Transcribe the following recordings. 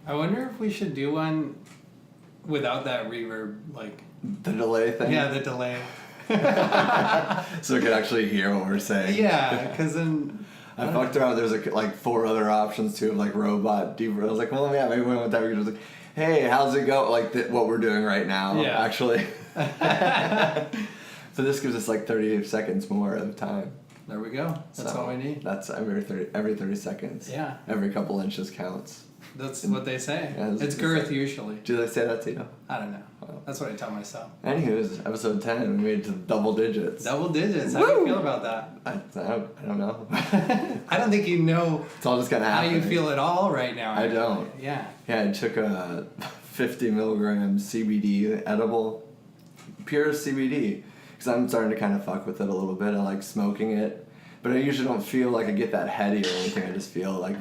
I wonder if we should do one without that reverb, like the delay thing. Yeah, the delay. So we could actually hear what we're saying. Yeah, because then I fucked around. There's like 4 other options too, of like robot deep. I was like, well, yeah, maybe we went with that. We could just like, hey, how's it go? Like what we're doing right now, actually. So this gives us like 30 seconds more of time. There we go. That's all we need. That's every 30 seconds. Yeah. Every couple inches counts. That's what they say. Yeah, it's girth usually. Do they say that to you? I don't know. That's what I tell myself. Anywho's, episode 10, we made it to double digits. Double digits. How do you feel about that? I don't know. I don't think you know it's all just gonna happen. how you feel at all right now. I don't. Yeah. Yeah, I took a 50 milligram CBD edible, pure CBD, because I'm starting to kind of fuck with it a little bit. I like smoking it, but I usually don't feel like I get that heady or anything. I just feel like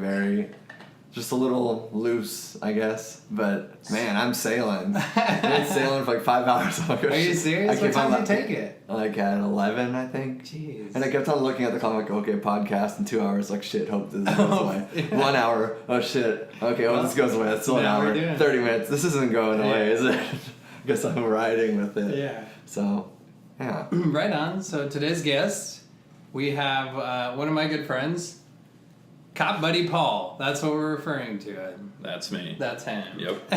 just a little loose, I guess. But man, I'm sailing. I've been sailing for like 5 hours. Are you serious? What time did you take it? Like at 11, I think. Jeez. And I kept on looking at the clock, like, okay, podcast in 2 hours. Like, shit, hope this goes away. Yeah. 1 hour. Oh shit. Okay, well, this goes away. That's still an hour. 30 minutes. This isn't going away, is it? I guess I'm riding with it. Yeah. So, yeah. Right on. So today's guest, we have one of my good friends. Cop Buddy Paul. That's what we're referring to it. That's me. That's him. Yep.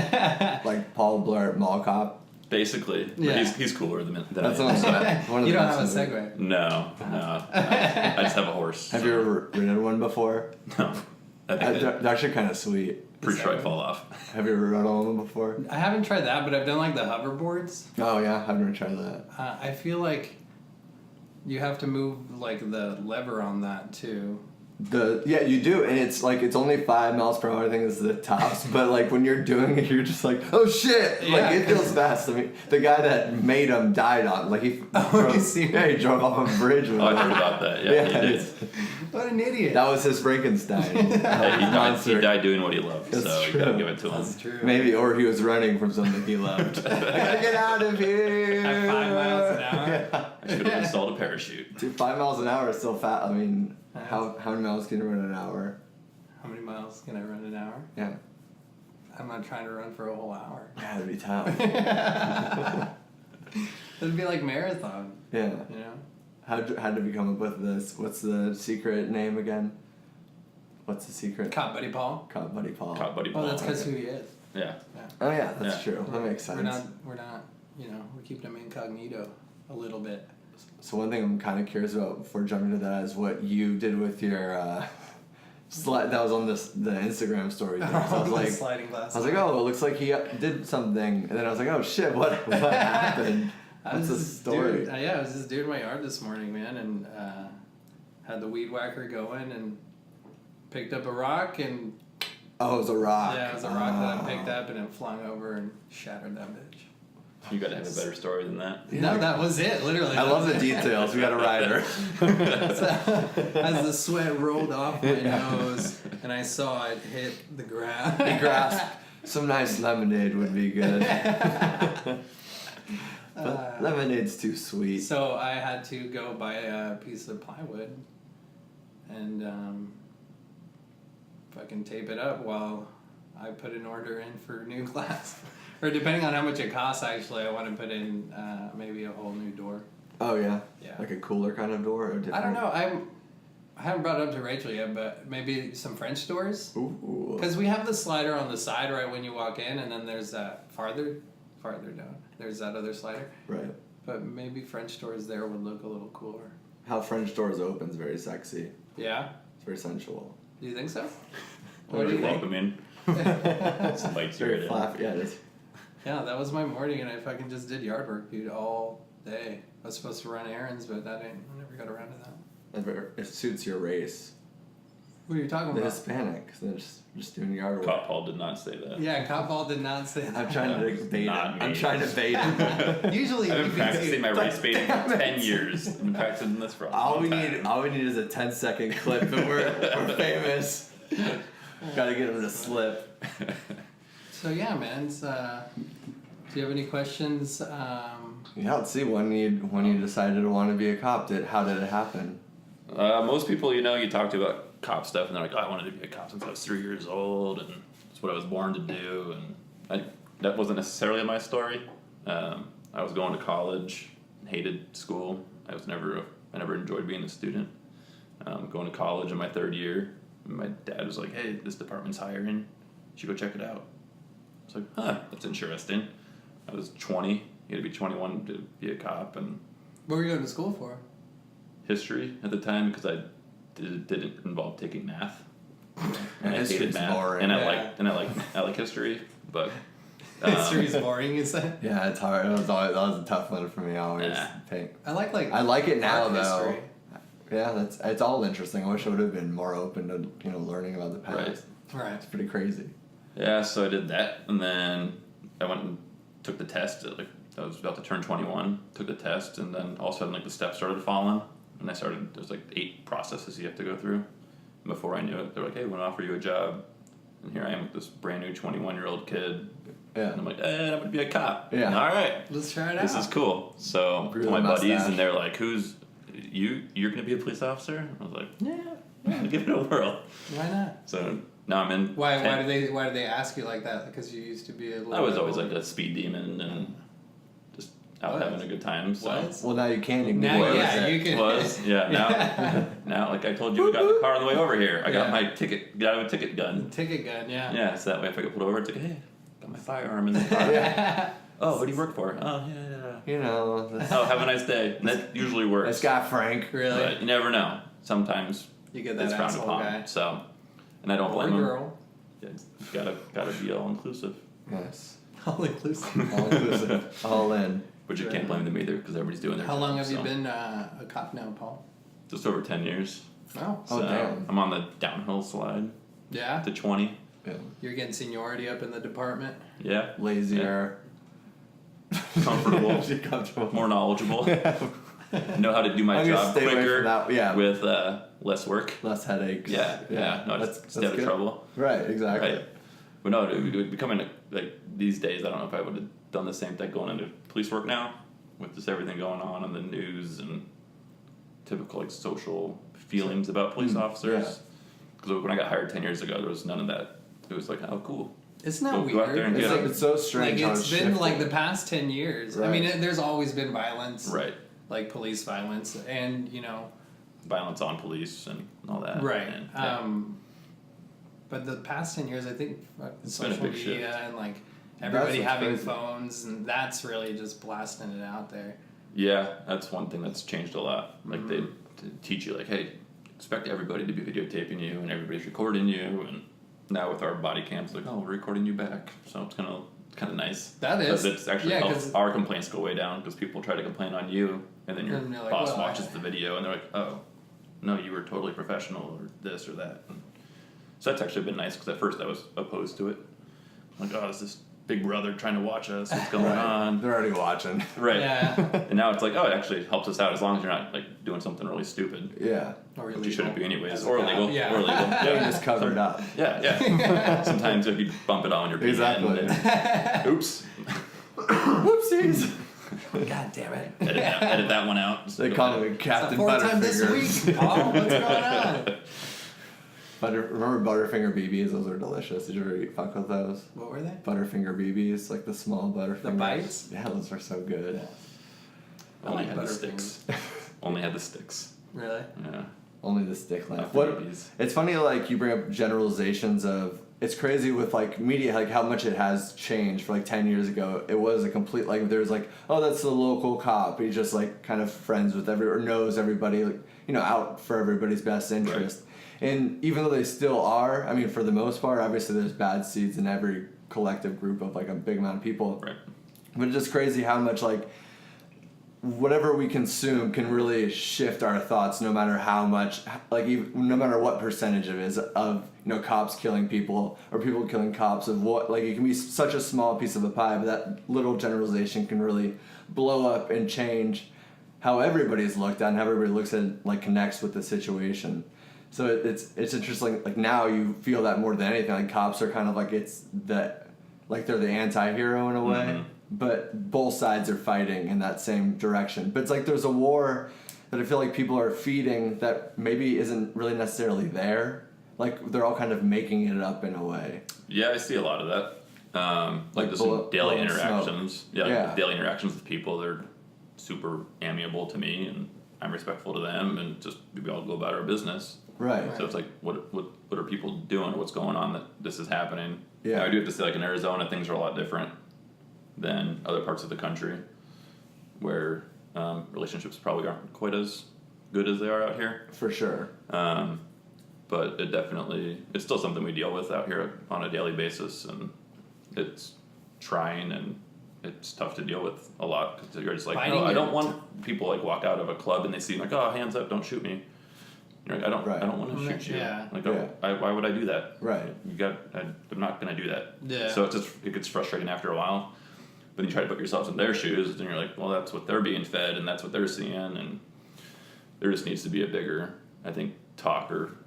Like Paul Blart, Mall Cop. Basically. Yeah. He's cooler than That's I am. one of You the don't have a best segue. No. I just have a horse. Have you ever ridden one before? No. I think They're actually kind of sweet. pretty sure I'd fall off. Have you ever rode on one before? I haven't tried that, but I've done like the hoverboards. Oh yeah, I've never tried that. I feel like you have to move like the lever on that too. Yeah, you do, and it's like it's only 5 miles per hour. I think is the tops, but like when you're doing it, you're just like, oh shit! Yeah. Like it feels fast. I mean, the guy that made him died on like he. You serious? Yeah, he drove off a bridge with Oh, I him. heard about that. Yeah, he did. What an idiot! That was his Frankenstein. He died doing what he loved, That's so true. you gotta give it to him. That's true. Maybe, or he was running from something he loved. I gotta get out of here. At 5 miles an hour. Yeah. I should have installed a parachute. Dude, 5 miles an hour is still fast. I mean, how many miles can you run an hour? How many miles can I run an hour? Yeah. I'm not trying to run for a whole hour. Yeah, it'd be tough. It'd be like marathon. Yeah. You know. How did we come up with this? What's the secret name again? What's the secret? Cop Buddy Paul. Cop Buddy Paul. Cop Buddy Paul. Oh, that's because who he is. Yeah. Oh yeah, that's Yeah. true. That makes sense. We're not. You know, we're keeping him incognito a little bit. So one thing I'm kind of curious about before jumping to that is what you did with your slide that was on the Instagram story. Thing. So I was like, sliding glass. oh, it looks like he did something, and then I was like, oh shit, what happened? What's the story? I was just doing my yard this morning, man, and had the weed whacker going and picked up a rock and. Oh, it was a rock. Yeah, it was a rock that I picked up and it flung over and shattered that bitch. You gotta have a better story than that. Yeah. No, that was it, literally. I love the details. We got a rider. As the sweat rolled off my nose and I saw it hit the ground. He grasped some nice lemonade would be good. But lemonade's too sweet. So I had to go buy a piece of plywood and fucking tape it up while I put an order in for new glass. Or depending on how much it costs, actually, I want to put in maybe a whole new door. Oh yeah? Yeah. Like a cooler kind of door? Or different? I don't know. I haven't brought it up to Rachel yet, but maybe some French doors. Ooh. Because we have the slider on the side right when you walk in, and then there's that farther down. There's that other slider. Right. But maybe French doors there would look a little cooler. How French doors open is very sexy. Yeah? It's very sensual. Do you think so? What do you welcoming? Some lights Very here. flat. Yeah, it is. Yeah, that was my morning, and I fucking just did yard work, dude, all day. I was supposed to run errands, but I never got around to that. It suits your race. What are you talking The about? Hispanics. They're just doing yard work. Cop Paul did not say that. Yeah, Cop Paul did not say that. I'm trying to bait him. Not me. I'm trying to bait him. Usually I've you been can practicing see my race baiting Damn for it. 10 years. I've been practicing this for a all long we time. need is a 10-second clip, and we're famous. Gotta get him to slip. So yeah, man. It's, do you have any questions? Yeah, let's see. When you decided to want to be a cop, how did it happen? Most people, you talk to about cop stuff, and they're like, oh, I wanted to be a cop since I was 3 years old, and it's what I was born to do, and that wasn't necessarily my story. I was going to college, hated school. I never enjoyed being a student. Going to college in my third year, my dad was like, "Hey, this department's hiring. You should go check it out." I was like, "Huh, that's interesting." I was 20. You had to be 21 to be a cop, and What were you going to school for? history at the time because didn't involve taking math. And I hated History's math, boring. and Yeah. I like history, but History's boring, you said? Yeah, it's hard. That was a tough one for me. I always think. I like I like it now art though. history. Yeah, it's all interesting. I wish I would have been more open to learning about the past. Right. Right. It's pretty crazy. yeah. So I did that, and then I went and took the test. I was about to turn 21. Took the test, and then all of a sudden the steps started falling, and there's 8 processes you have to go through. And before I knew it, they're like, "Hey, we want to offer you a job," and here I am with this brand new 21-year-old kid. Yeah. And I'm like, I'm gonna be a cop. Yeah. All right. Let's try it out. This is cool. So Grew to my the buddies, mustache. and they're like, you're gonna be a police officer? I was like, yeah, give it a whirl. Why not? So now I'm in. Why did they ask you like that? Because you used to be a little I was bit always older. like a speed demon and just out What? having a good time. So What? Well, now you can. Now, ignore yeah, it. you can. now like I told you, I got in the car on the way over here. I got Yeah. my ticket. Got a ticket gun. Ticket gun, yeah. Yeah, so that way if I get pulled over, it's like, hey, got my firearm in the car. Yeah. Oh, what do you work for? Oh, yeah. You know, Oh, have a nice day. And that usually works. this guy Frank. Really? But you never know. Sometimes You get that it's frowned asshole upon. guy. So, and I don't Or blame him. girl. Yeah, gotta be all inclusive, Yes. All inclusive. All inclusive. All in. but you can't blame them either because everybody's doing their How long job, have you so. been a cop now, Paul? Just over 10 years. Oh. Oh, So damn. I'm on the downhill slide Yeah? to 20. Yeah. You're getting seniority up in the department? Yeah, Lazier. comfortable, Comfortable. more knowledgeable. Know how to do my I'm gonna job stay away quicker from that. Yeah. with less work. Less headaches. Yeah. No, just stay out of good. trouble. Right. Exactly. Right. But no, it would becoming like these days. I don't know if I would have done the same thing going into police work now, with just everything going on in the news and typical like social feelings about police officers. Because when I got hired 10 years ago, there was none of that. It was like, oh, cool. Isn't that Go weird? out there and It's, get like, it. it's so strange Like how it's been like the shifted. past 10 years. I Right. mean, there's always been violence, Right. like police violence, and Violence on police and all that. right. And, yeah. But the past 10 years, I think It's been a social big media shift. and like everybody what's having crazy. phones, and that's really just blasting it out there. Yeah, that's one thing that's changed a lot. Like they teach you like, hey, expect everybody to be videotaping you and everybody's recording you, and now with our body cams, like, oh, we're recording you back. So it's kind of nice. That is. Because it's actually Yeah, helps 'cause- our complaints go way down because people try to complain on you, and then your And they're like, boss well, watches the video and they're like, oh, no, you were totally professional or this or that. And so that's actually been nice because at first I was opposed to it. I'm like, oh, is this big brother trying to watch us? What's going on? They're already watching. Right. Yeah. And now it's like, oh, it actually helps us out as long as you're not like doing something really stupid, Yeah. Or which illegal. you shouldn't be anyways, As a or cop. illegal, Yeah. or illegal. Yeah. Yeah, Just cover it up. yeah. Sometimes if you bump it on your PN, Exactly. then- oops, Whoopsies. God damn it. edit that one out. They call me Captain Fourth time this Butterfingers. week, Paul. What's going on? Remember Butterfinger BBs? Those are delicious. Did you ever fuck with those? What were they? Butterfinger BBs, like the small Butterfingers. The bites? Yeah, those are so good. Only I like had the Butterfingers. sticks. Only had the sticks. Really? Yeah. Only the stick left. Not the What? babies. It's funny, like you bring up generalizations of. It's crazy with like media, like how much it has changed. For like 10 years ago, it was a complete like there's like, oh, that's the local cop. He's just like kind of friends with or knows everybody, like out for everybody's best interest. And even though they still are, I mean, for the most part, obviously there's bad seeds in every collective group of like a big amount of people. Right. But it's just crazy how much like whatever we consume can really shift our thoughts, no matter how much, like even, no matter what percentage it is of cops killing people or people killing cops. Of what, like, it can be such a small piece of the pie, but that little generalization can really blow up and change how everybody's looked at and how everybody looks at it, like connects with the situation. So it's interesting. Like now you feel that more than anything. Like cops are kind of like they're the anti-hero in a way. Mhm. But both sides are fighting in that same direction. But it's like there's a war that I feel like people are feeding that maybe isn't really necessarily there. Like they're all kind of making it up in a way. Yeah, I see a lot of that. Like just bullet- daily bullet interactions. smoke. Yeah, Yeah. daily interactions with people. They're super amiable to me, and I'm respectful to them, and just we all go about our business. Right. So it's like, what are people doing? What's going on that this is happening? Yeah. Now, I do have to say, like in Arizona, things are a lot different than other parts of the country, where relationships probably aren't quite as good as they are out here. For sure. But it's still something we deal with out here on a daily basis, and it's trying and it's tough to deal with a lot because you're just like, Finding no, I don't your want people like walk out of a club and they see like, oh, hands up, don't shoot me. You're like, I don't want to shoot you. Yeah. Like, Yeah. why would I do that? Right. I'm not gonna do that. Yeah. So it gets frustrating after a while. But you try to put yourself in their shoes, and you're like, well, that's what they're being fed, and that's what they're seeing, and there just needs to be a bigger, I think, talk or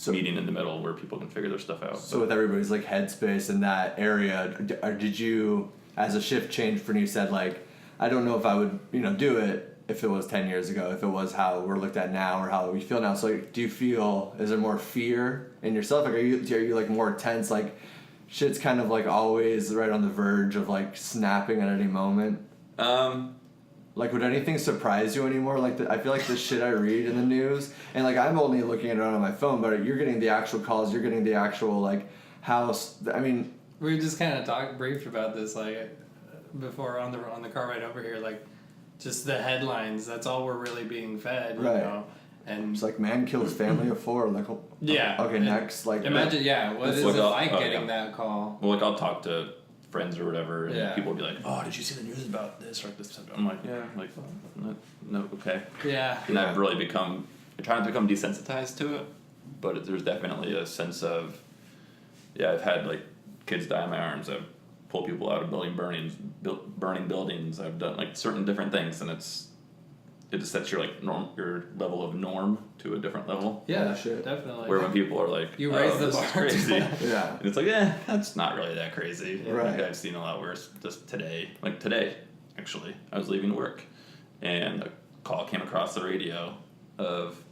meeting in the middle where people can figure their stuff out. So with everybody's like headspace in that area, did you, as a shift changed for you, said like, I don't know if I would, do it if it was 10 years ago, if it was how we're looked at now or how we feel now. So like, do you feel, is there more fear in yourself? Like, are you like more tense? Like, shit's kind of like always right on the verge of like snapping at any moment. Like, would anything surprise you anymore? Like, I feel like the shit I read in the news, and like I'm only looking at it on my phone, but you're getting the actual calls, you're getting the actual like house. I mean, We were just kind of briefed about this like before on the car ride over here, like just the headlines. That's all we're really being fed, you Right. know. And it's like man kills family of 4. Like, yeah. Okay, and next, like imagine, what It's is like it a- like oh, getting yeah. that call? Well, like I'll talk to friends or whatever, and Yeah. people will be like, "Oh, did you see the news about this or this?" I'm like, "Yeah, like, no, okay." Yeah. And I've really I try not to become desensitized to it, but there's definitely a sense of, I've had like kids die in my arms. I've pulled people out of burning buildings. I've done like certain different things, and it just sets your like your level of norm to a different level. Yeah, shit. definitely. Where when people are like, You oh, raise the this is bar. crazy. Yeah. And it's like, that's not really that crazy. Right. Like, I've seen a lot worse just today. Like today, actually, I was leaving work, and a call came across the radio of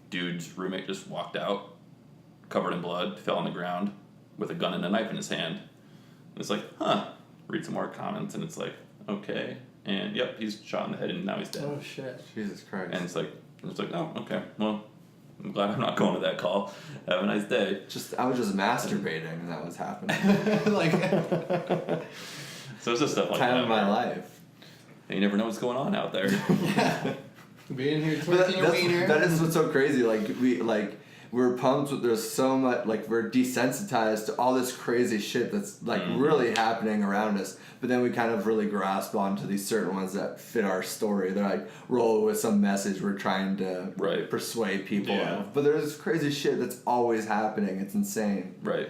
dude's roommate just walked out, covered in blood, fell on the ground with a gun and a knife in his hand. And it's like, read some more comments, and it's like, okay. And yep, he's shot in the head, and now he's dead. Oh shit. Jesus Christ. And it's like, oh, okay. Well, I'm glad I'm not going to that call. Have a nice day. I was just masturbating and that was happening. Like So it's just stuff like Time that. of my where life. You never know what's going on out there. being here But twerking your wiener. that is what's so crazy. We're pumped with, there's so much, we're desensitized to all this crazy shit that's really happening around us, but then we kind of really grasp onto these certain ones that fit our story. They're like, roll with some message we're trying to persuade people of. But there's crazy shit that's always happening. It's insane. Right.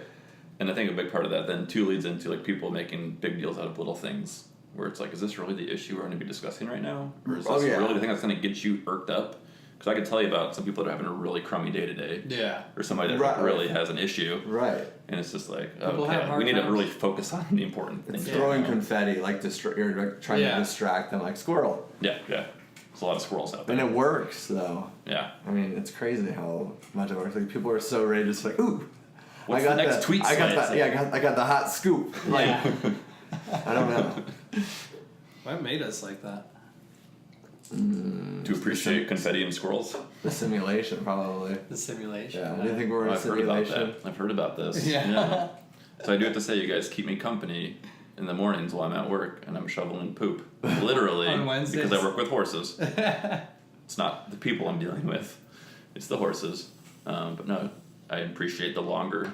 And I think a big part of that then too leads into like people making big deals out of little things, where it's like, is this really the issue we're going to be discussing right now? Or is this really the thing that's going to get you irked up? Because I can tell you about some people that are having a really crummy day to day. Yeah. Or somebody that really has an issue. Right. And it's just like, People have okay, hard we need to times. really focus on the important things. It's throwing confetti, you're like trying to distract them like squirrel. Yeah. There's a lot of squirrels out there. And it works, though. Yeah. I mean, it's crazy how much it works. Like, people are so ready to just like, ooh. What's the next tweet I got site? I got the hot scoop. Like, I don't know. What made us like that? To appreciate confetti and squirrels. The simulation, probably. The simulation. Yeah. Do you think we're in a I've heard about simulation? that. I've heard about this. Yeah. So I do have to say, you guys keep me company in the mornings while I'm at work and I'm shoveling poop. Literally. On Wednesdays. Because I work with horses. It's not the people I'm dealing with, it's the horses. But no, I appreciate the longer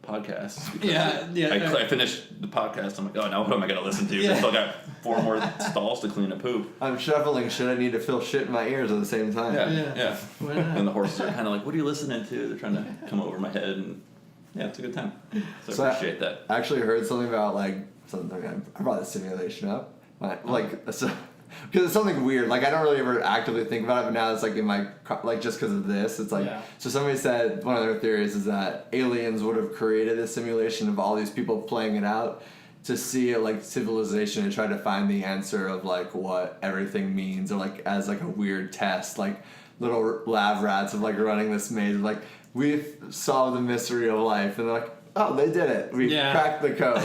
podcasts. because I finished the podcast, I'm like, oh, now what am I going to listen to? I still got 4 more stalls to clean a poop. I'm shoveling shit. I need to feel shit in my ears at the same time. Yeah. Why not? And the horses are kind of like, what are you listening to? They're trying to come over my head, and yeah, it's a good time. So I appreciate that. I actually heard something about something. I brought the simulation up. Because it's something weird. Like, I don't really ever actively think about it, but now it's like in my just because of this. It's like so. Somebody said one of their theories is that aliens would have created a simulation of all these people playing it out to see it like civilization and try to find the answer of like what everything means, or like as like a weird test, like little lab rats of like running this maze, like we've solved the mystery of life, and they're like, oh, they did it. We Yeah. cracked the code.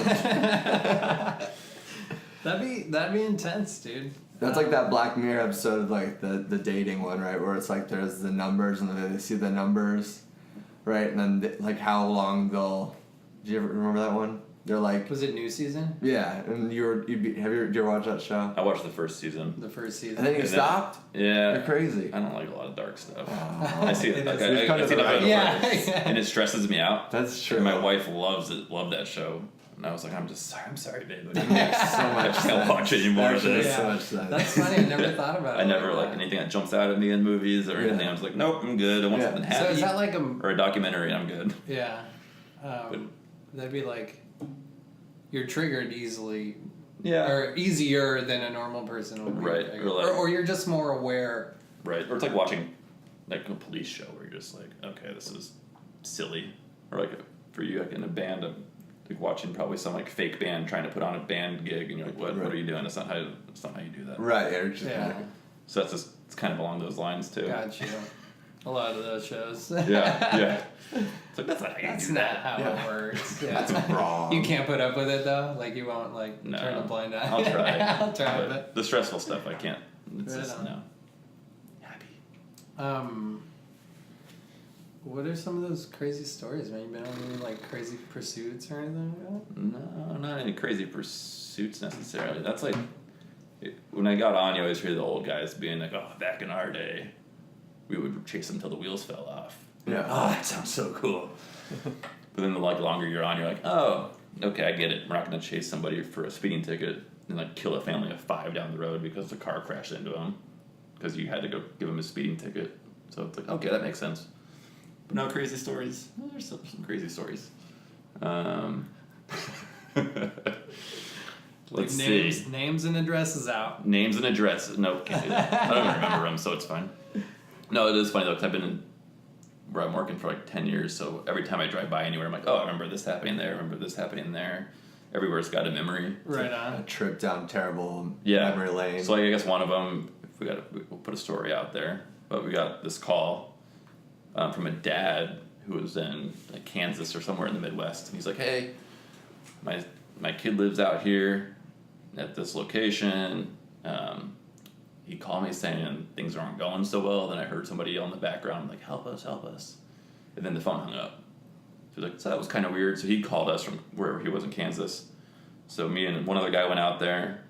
That'd be intense, dude. That's like that Black Mirror episode, like the dating one, right? Where it's like there's the numbers and they see the numbers, right? And then like how long they'll. Do you ever remember that one? They're like. Was it new season? Yeah, and did you ever watch that show? I watched the first season. The first season. And then you stopped. Yeah. You're crazy. I don't like a lot of dark stuff. Oh. I see it. Like, We've I come to see the it right- Yeah. and it stresses me out. That's true. And my wife loved that show. And I was like, I'm sorry, babe. That makes so I much just sense. can't watch any more of That makes this. so much sense. That's funny. I never thought about it. I never like that. anything that jumps out at me in movies or anything. I was like, nope, I'm good. I want Yeah. something So happy is that like or a documentary. I'm good. yeah? That'd be like you're triggered easily, Yeah. or easier than a normal person would be. Right, triggered. or like- or you're just more aware. Right. Or it's like watching like a police show where you're just like, okay, this is silly. Or like for you, like in a band, like watching probably some like fake band trying to put on a band gig, and you're like, what Right. are you doing? That's not how you do that. Right. Yeah. Just Yeah, So that's just it's kind of along those lines too. got you. A lot of those shows. Yeah. It's like that's not how you That's do not that. how Yeah. it works. Yeah. That's wrong. You can't put up with it though. Like you won't like No. turn a blind eye. I'll try. I'll try, But but the stressful stuff I can't. It's Right just on. no. Happy. What are some of those crazy stories, man? You been on any like crazy pursuits or anything like that? No, not any crazy pursuits necessarily. That's like when I got on, you always hear the old guys being like, "Oh, back in our day, we would chase them until the wheels fell off." Yeah. Oh, that sounds so cool. But then the like longer you're on, you're like, "Oh, okay, I get it. We're not going to chase somebody for a speeding ticket and like kill a family of 5 down the road because the car crashed into them because you had to go give them a speeding ticket." So it's like, okay, that makes sense. But no crazy stories. Well, there's some crazy stories. Let's see. Names and addresses out. Names and addresses. Nope, can't do that. I don't even remember them, so it's fine. No, it is funny though, because I've been in where I'm working for like 10 years, so every time I drive by anywhere, I'm like, oh, I remember this happening there, I remember this happening there. Everywhere's got a memory. Right A on. trip down terrible Yeah. memory lane. So like, I guess one of them, if we'll put a story out there, but we got this call from a dad who was in like Kansas or somewhere in the Midwest, and he's like, hey, my kid lives out here at this location. He called me saying things aren't going so well. Then I heard somebody yell in the background, like, help us. And then the phone hung up. So he's like, so that was kind of weird. So he called us from wherever he was in Kansas. So me and one other guy went out there,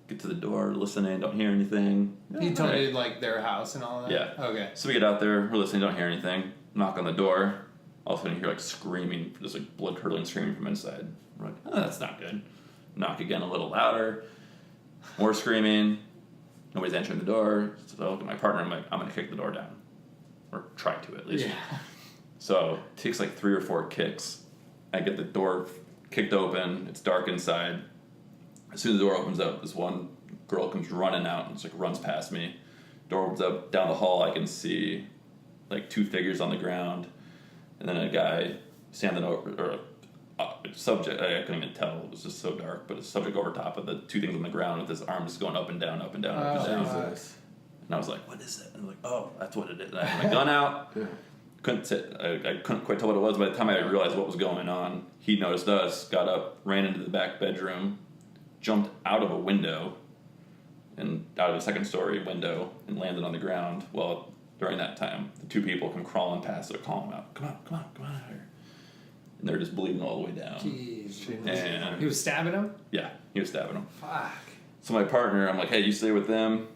get to the door, listening, don't hear anything. He told Alright. you like their house and all that? Yeah. Okay. So we get out there, we're listening, don't hear anything. Knock on the door. All of a sudden you hear like screaming, just like blood curdling screaming from inside. We're like, oh, that's not good. Knock again a little louder. More screaming. Nobody's answering the door. So I look at my partner, I'm like, I'm going to kick the door down. Or try to at least. Yeah. So it takes like 3 or 4 kicks. I get the door kicked open. It's dark inside. As soon as the door opens up, this one girl comes running out and just like runs past me. Door opens up, down the hall I can see like 2 figures on the ground. And then a guy standing over, or subject, I couldn't even tell, it was just so dark, but a subject over top of the 2 things on the ground with his arm just going up and down, up and down, up and down. Jesus. And I was like, what is it? And I'm like, oh, that's what it is. And I had my gun out. Yeah. I couldn't quite tell what it was. By the time I realized what was going on, he noticed us, got up, ran into the back bedroom, jumped out of a window, and out of the 2nd story window, and landed on the ground. Well, during that time, the 2 people come crawling past. They're calling him out, come on out here. And they're just bleeding all the way down. Jeez. And He was stabbing him? yeah, he was stabbing him. Fuck. So my partner, I'm like, hey, you stay with them.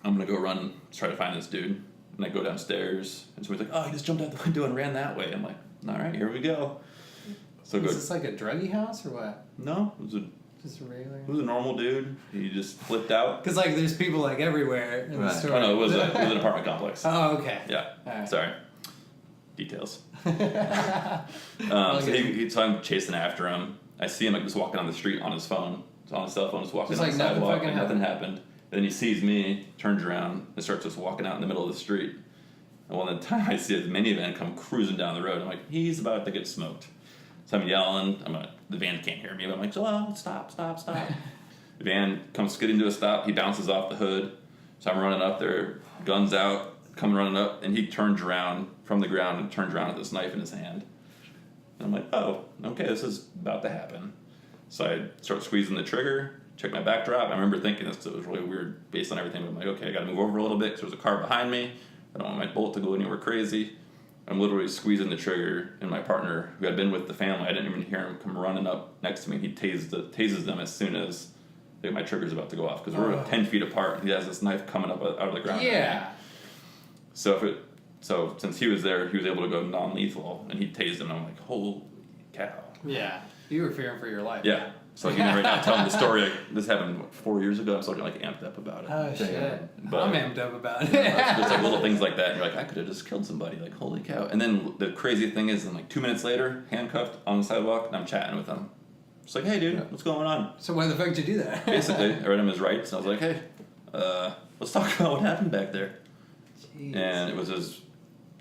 I'm gonna go run, try to find this dude. And I go downstairs, and somebody's like, oh, he just jumped out the window and ran that way. I'm like, all right, here we go. So Is go. this like a druggy house or what? No, it Just a regular? was a normal dude. He just flipped out. Because like there's people like everywhere in the Right. store. Oh no, it was an apartment complex. Oh, okay. Yeah, Alright. sorry. Details. Okay. So I'm chasing after him. I see him like just walking on the street on his phone, on his cell phone, just walking Just on like the nothing sidewalk, fucking and nothing happened. And then he sees me, turns around, and starts just walking out in the middle of the street. And one of the time I see his minivan come cruising down the road, I'm like, he's about to get smoked. So I'm yelling. The van can't hear me, but I'm like, oh, stop. The van comes skidding to a stop. He bounces off the hood. So I'm running up there, guns out, coming running up, and he turns around from the ground and turns around with this knife in his hand. And I'm like, oh, okay, this is about to happen. So I start squeezing the trigger, check my backdrop. I remember thinking this, 'cause it was really weird based on everything. But I'm like, okay, I gotta move over a little bit because there's a car behind me. I don't want my bolt to go anywhere crazy. I'm literally squeezing the trigger, and my partner, who had been with the family, I didn't even hear him come running up next to me. He tases them as soon as my trigger's about to go off because we're 10 feet apart. He has this knife coming up out of the ground. Yeah. So since he was there, he was able to go non-lethal, and he tased him. And I'm like, holy cow. Yeah. You were fearing for your life. Yeah. So like, right now, telling the story, like, this happened 4 years ago. I'm still getting like amped up about it. Oh shit! But, I'm amped up about it. It's like little things like that. And you're like, I could have just killed somebody. Like, holy cow! And then the crazy thing is, like 2 minutes later, handcuffed on the sidewalk, and I'm chatting with him. Just like, hey, dude, what's going on? So why the fuck did you do that? Basically, I read him his rights, and I was like, hey, let's talk about what happened back there. Jeez. And it was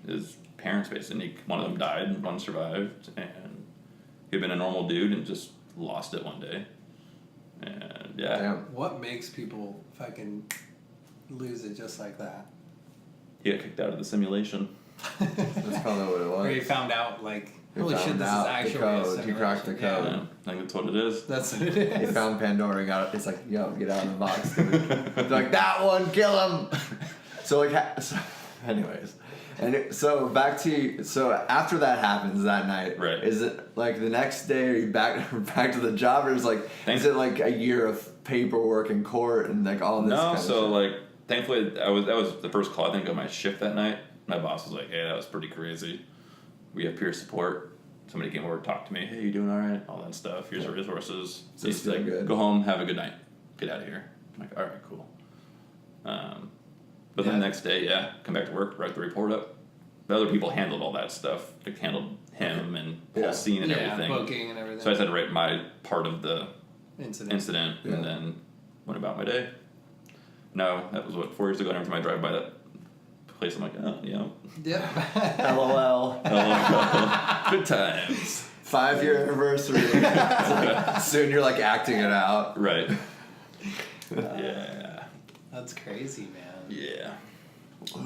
his parents, basically. One of them died, and one survived, and he'd been a normal dude and just lost it one day. And yeah. Damn. What makes people fucking lose it just like that? He got kicked out of the simulation. That's probably what it was. Or he found out, like, He holy shit, found this is out actually the code. a He simulation. cracked the code. Yeah, I think that's what it is. That's what it is. He found Pandora and got it. It's like, yo, get out of the box. They're like, that one, kill him. So like, anyways, so after that happens that night, Right. Is it like the next day? Are you back to the job, or is like, is it like a year of paperwork in court and like all this? No, kind of so shit? like, thankfully, that was the first call I think of my shift that night. My boss was like, hey, that was pretty crazy. We have peer support. Somebody came over, talked to me. Hey, you doing all right? All that stuff. Here's our resources. So He's still like, good. go home, have a good night, get out of here. I'm like, all right, cool. But then the next day, come back to work, write the report up. The other people handled all that stuff. They handled him and whole scene and everything. Booking and everything. So I just had to write my part of the incident Yeah. and then went about my day. No, that was 4 years ago. And every time I drive by that place, I'm like, oh, Yep. LOL. good times. 5-year anniversary. It's like, soon you're like acting it out. Right. Yeah. That's crazy, man. Yeah.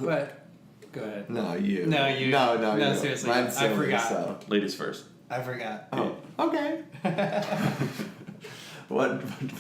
But, go ahead. No, you. No, you. No, No, you. seriously. Mine's I silly, forgot. So. Ladies first. I forgot. Oh, okay.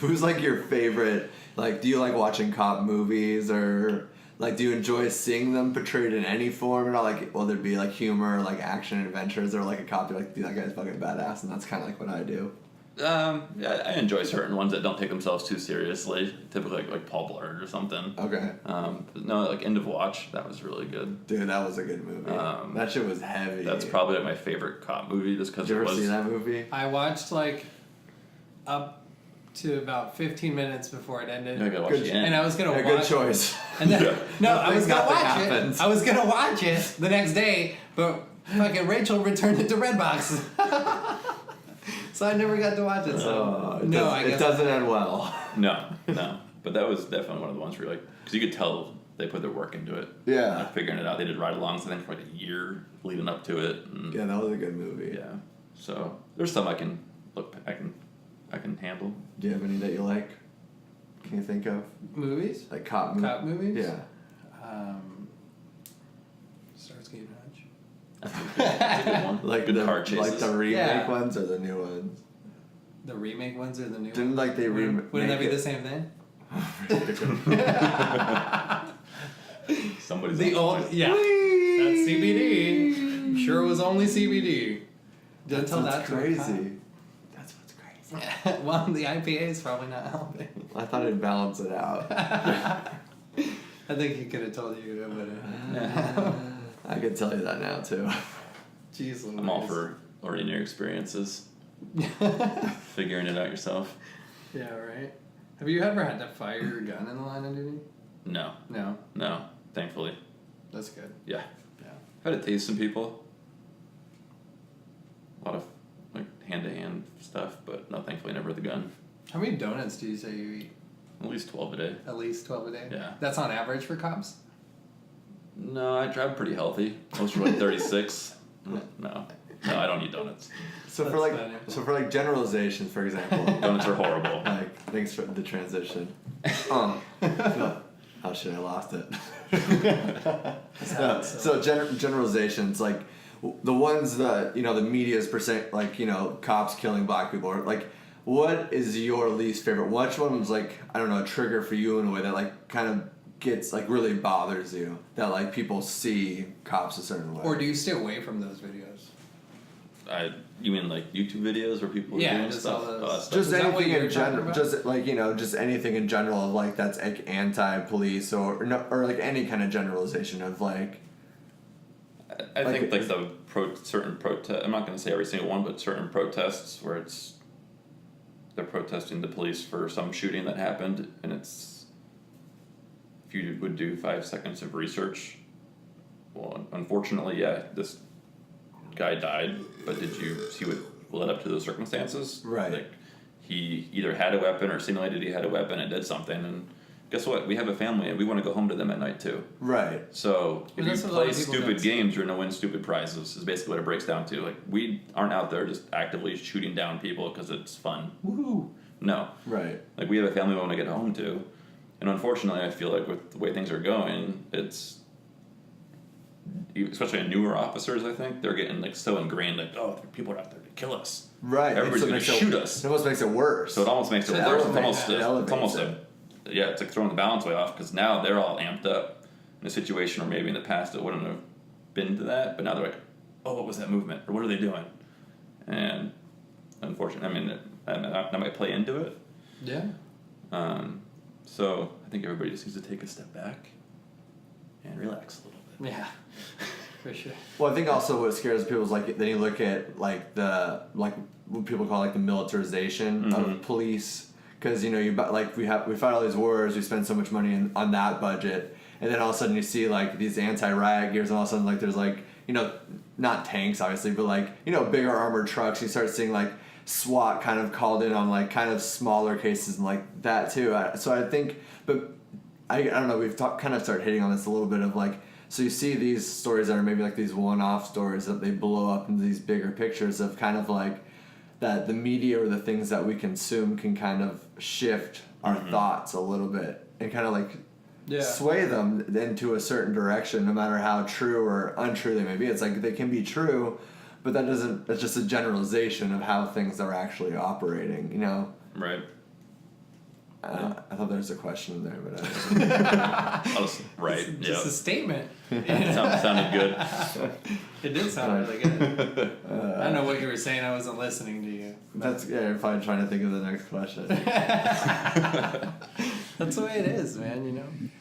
Who's like your favorite? Like, do you like watching cop movies, or like do you enjoy seeing them portrayed in any form? Or like, will there be like humor, like action and adventures, or like a cop? You're like, dude, that guy's fucking badass, and that's kind of like what I do. Yeah, I enjoy certain ones that don't take themselves too seriously. Typically, like Paul Blart or something. Okay. But no, like End of Watch, that was really good. Dude, that was a good movie. That shit was heavy. That's probably like my favorite cop movie, just because Did you it ever was. see that movie? I watched, like, up to about 15 minutes before it ended. Yeah, I gotta watch Good- the end. And I was going to Yeah, watch good choice. And then, Yeah. no, I was gonna Nothing watch happens. it. I was gonna watch it the next day, but fucking Rachel returned it to Redbox, so I never got to watch it. So It doesn't end well. No, but that was definitely one of the ones where you're like, because you could tell they put their work into it. Yeah. Like figuring it out. They did ride-alongs, I think, for like a year leading up to it. And Yeah, that was a good movie. yeah. So there's some I can handle. Do you have any that you like? Can you think of movies, like cop movies. Yeah. Starsky and Hutch. That's a good one. Like good the car chases. like the remake Yeah. ones or the new ones? The remake ones or the new Didn't ones? like they Wouldn't that be it- the same thing? Somebody's The on old, point. yeah, that's CBD. Sure was only CBD. Didn't That's tell what's that to a crazy. That's what's crazy. cop. Well, the IPA is probably not helping. I thought it'd balance it out. I think he could have told you, but I could tell you that now too. jeez, Louise. I'm all for already near experiences. Figuring it out yourself. Yeah, right. Have you ever had to fire your gun in the line of duty? No, No, thankfully. that's good. Yeah. Yeah. I've had to tase some people. A lot of like hand-to-hand stuff, but no, thankfully never with a gun. How many donuts do you say you eat? At least 12 a day. At least 12 a day? Yeah. That's on average for cops? No, I drive pretty healthy. Most are like 36. No, I don't eat donuts. So That's for like generalizations, for example. Donuts are horrible. Like, thanks for the transition. Oh shit, I lost it. So- So generalizations, like the ones that the media's percent, like cops killing black people, or like what is your least favorite? Which one was like I don't know a trigger for you in a way that like kind of gets like really bothers you that like people see cops a certain way? Or do you stay away from those videos? You mean like YouTube videos where people are Yeah, doing just stuff? all those- Oh, that's Just Is that what anything you're in talking general, about? just like just anything in general of like that's like anti-police or no, or like any kind of generalization of like. I Like think like the certain protest. I'm not going to say every single one, but certain protests where they're protesting the police for some shooting that happened, and it's if you would do 5 seconds of research. Well, unfortunately, yeah, this guy died, but did you see what led up to those circumstances? Right. Like he either had a weapon or simulated he had a weapon and did something, and guess what? We have a family and we want to go home to them at night too. Right. So if Well, you that's what a lot play of people stupid don't. games, you're gonna win stupid prizes. Is basically what it breaks down to. Like we aren't out there just actively shooting down people because it's fun. Woohoo! No, Right. like we have a family we want to get home to, and unfortunately, I feel like with the way things are going, it's especially in newer officers. I think they're getting like so ingrained. Like, oh, people are out there to kill us. Right. Everybody's So it gonna makes it- shoot us. It almost makes it worse. So it almost makes it So worse. it It's almost it. yeah, it's like throwing the balance way off because now they're all amped up in a situation where maybe in the past it wouldn't have been to that, but now they're like, oh, what was that movement or what are they doing? And unfortunately, I mean, that might play into it. Yeah. So I think everybody just needs to take a step back and relax a little bit. Yeah. For sure. Well, I think also what scares people is like then you look at like what people call like the militarization of police because like we fight all these wars, we spend so much money on that budget, and then all of a sudden you see like these anti-riot gears, and all of a sudden like there's like not tanks obviously, but like bigger armored trucks. You start seeing like SWAT kind of called in on like kind of smaller cases and like that too. So I think, but I don't know. We've kind of started hitting on this a little bit of like. So you see these stories that are maybe like these one-off stories that they blow up into these bigger pictures of kind of like that the media or the things that we consume can kind of shift our thoughts a little bit and kind of like sway them into a certain direction no matter how true or untrue they may be. It's like they can be true, but that's just a generalization of how things are actually operating, Right. I thought there was a question in there, but Right. It's just a statement. Sounded good. It did sound really good. I don't know what you were saying. I wasn't listening to you. you're probably trying to think of the next question. That's the way it is, man.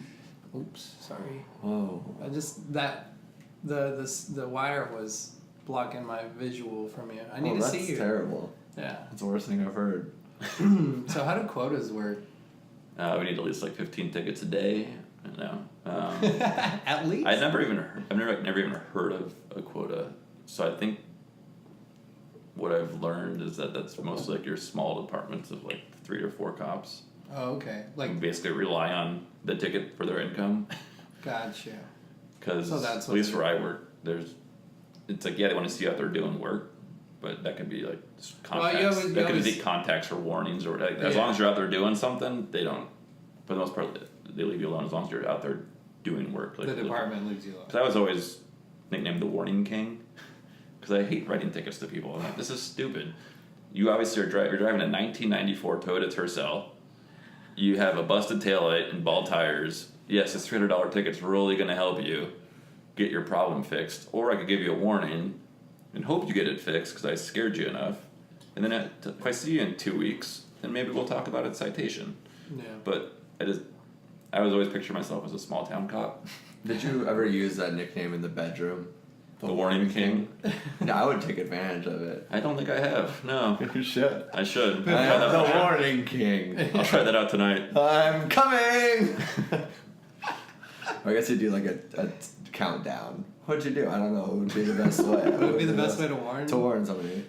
Oops, sorry. Whoa. I just the wire was blocking my visual from you. I need to see you. That's terrible. Yeah. That's the worst thing I've heard. So how do quotas work? We need at least like 15 tickets a day. No. At least. I've never even heard of a quota. So I think what I've learned is that that's mostly like your small departments of like 3 or 4 cops. Oh, okay. Like, Who basically rely on the ticket for their income. gotcha. Because So that's at what least it where I work, it's like they want to see you out there doing work, but that could be like just contacts. you That could always- be contacts or warnings or whatever. As Yeah. long as you're out there doing something, they don't. For the most part, they leave you alone as long as you're out there doing work. Like The department leaves you alone. Because I was always nicknamed the Warning King, because I hate writing tickets to people. I'm like, this is stupid. You obviously you're driving a 1994 Toyota Tercel. You have a busted taillight and bald tires. Yes, this $300 ticket's really going to help you get your problem fixed. Or I could give you a warning and hope you get it fixed because I scared you enough. And then if I see you in 2 weeks, then maybe we'll talk about a citation. Yeah. But I was always picturing myself as a small town cop. Did you ever use that nickname in the bedroom? The Warning King. No, I would take advantage of it. I don't think I have. No. You should. I should. I am the Warning King. I'll try that out tonight. I'm coming! I guess you do like a countdown. What'd you do? I don't know. What would be the best way? What would be the best way to warn? To warn somebody.